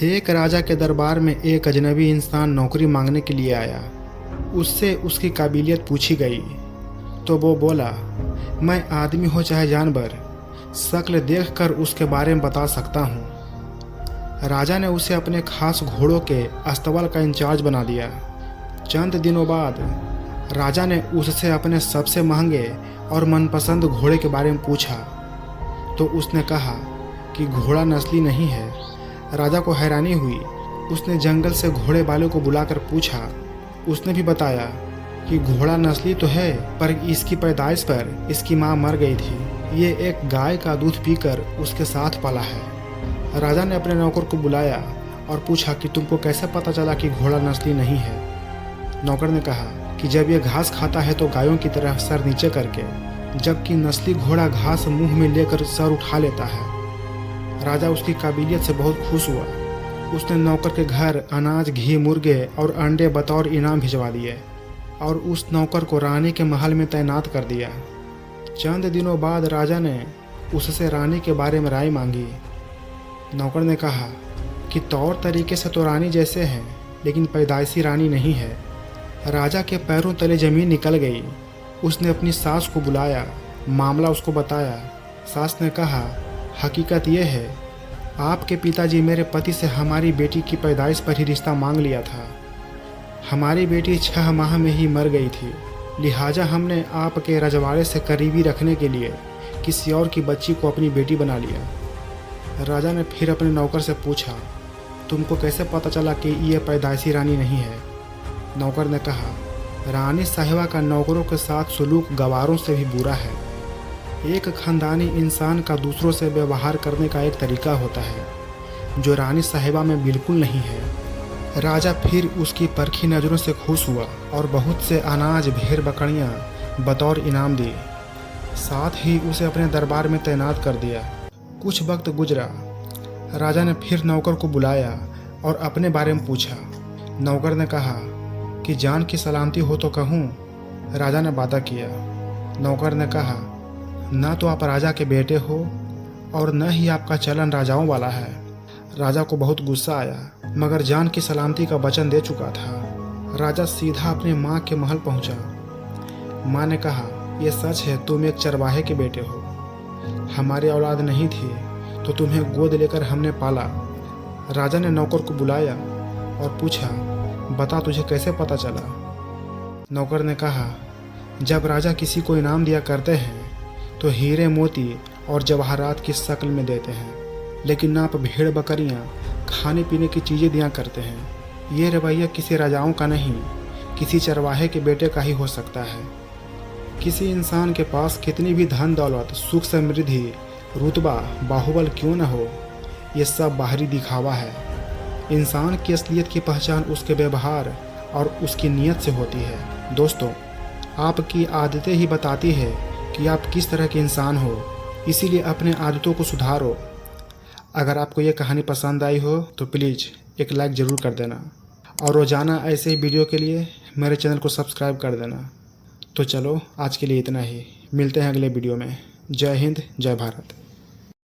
एक राजा के दरबार में एक अजनबी इंसान नौकरी मांगने के लिए आया। उससे उसकी काबिलियत पूछी गई तो वो बोला, मैं आदमी हो चाहे जानवर, शक्ल देखकर उसके बारे में बता सकता हूँ। राजा ने उसे अपने खास घोड़ों के अस्तबल का इंचार्ज बना दिया। चंद दिनों बाद राजा ने उससे अपने सबसे महंगे और मनपसंद घोड़े के बारे में पूछा तो उसने कहा कि घोड़ा नस्ली नहीं है। राजा को हैरानी हुई। उसने जंगल से घोड़े वाले को बुलाकर पूछा। उसने भी बताया कि घोड़ा नस्ली तो है, पर इसकी पैदाइश पर इसकी माँ मर गई थी। ये एक गाय का दूध पीकर उसके साथ पला है। राजा ने अपने नौकर को बुलाया और पूछा कि तुमको कैसे पता चला कि घोड़ा नस्ली नहीं है। नौकर ने कहा कि जब ये घास खाता है तो गायों की तरह सर नीचे करके, जबकि नस्ली घोड़ा घास मुंह में लेकर सर उठा लेता है। राजा उसकी काबिलियत से बहुत खुश हुआ। उसने नौकर के घर अनाज, घी, मुर्गे और अंडे बतौर इनाम भिजवा दिए और उस नौकर को रानी के महल में तैनात कर दिया। चंद दिनों बाद राजा ने उससे रानी के बारे में राय मांगी। नौकर ने कहा कि तौर तरीके से तो रानी जैसे हैं, लेकिन पैदाइशी रानी नहीं है। राजा के पैरों तले जमीन निकल गई। उसने अपनी सास को बुलाया, मामला उसको बताया। सास ने कहा, हकीकत यह है, आपके पिताजी मेरे पति से हमारी बेटी की पैदाइश पर ही रिश्ता मांग लिया था। हमारी बेटी 6 माह में ही मर गई थी, लिहाजा हमने आपके रजवाड़े से करीबी रखने के लिए किसी और की बच्ची को अपनी बेटी बना लिया। राजा ने फिर अपने नौकर से पूछा, तुमको कैसे पता चला कि ये पैदाइशी रानी नहीं है? नौकर ने कहा, रानी साहिबा का नौकरों के साथ सुलूक गवारों से भी बुरा है। एक खानदानी इंसान का दूसरों से व्यवहार करने का एक तरीका होता है जो रानी साहिबा में बिल्कुल नहीं है। राजा फिर उसकी परखी नज़रों से खुश हुआ और बहुत से अनाज, भेड़ बकरियां बतौर इनाम दी। साथ ही उसे अपने दरबार में तैनात कर दिया। कुछ वक्त गुजरा। राजा ने फिर नौकर को बुलाया और अपने बारे में पूछा। नौकर ने कहा कि जान की सलामती हो तो कहूँ। राजा ने वादा किया। नौकर ने कहा, न तो आप राजा के बेटे हो और न ही आपका चलन राजाओं वाला है। राजा को बहुत गुस्सा आया, मगर जान की सलामती का वचन दे चुका था। राजा सीधा अपनी माँ के महल पहुँचा। माँ ने कहा, यह सच है, तुम एक चरवाहे के बेटे हो। हमारी औलाद नहीं थी तो तुम्हें गोद लेकर हमने पाला। राजा ने नौकर को बुलाया और पूछा, बता तुझे कैसे पता चला? नौकर ने कहा, जब राजा किसी को इनाम दिया करते हैं तो हीरे, मोती और जवाहरात की शक्ल में देते हैं, लेकिन आप भेड़ बकरियां, खाने पीने की चीज़ें दिया करते हैं। ये रवैया किसी राजाओं का नहीं, किसी चरवाहे के बेटे का ही हो सकता है। किसी इंसान के पास कितनी भी धन दौलत, सुख समृद्धि, रुतबा, बाहुबल क्यों न हो, ये सब बाहरी दिखावा है। इंसान की असलियत की पहचान उसके व्यवहार और उसकी नीयत से होती है। दोस्तों, आपकी आदतें ही बताती है कि आप किस तरह के इंसान हो, इसीलिए अपने आदतों को सुधारो। अगर आपको ये कहानी पसंद आई हो तो प्लीज़ एक लाइक ज़रूर कर देना और रोज़ाना ऐसे ही वीडियो के लिए मेरे चैनल को सब्सक्राइब कर देना। तो चलो, आज के लिए इतना ही। मिलते हैं अगले वीडियो में। जय हिंद, जय भारत।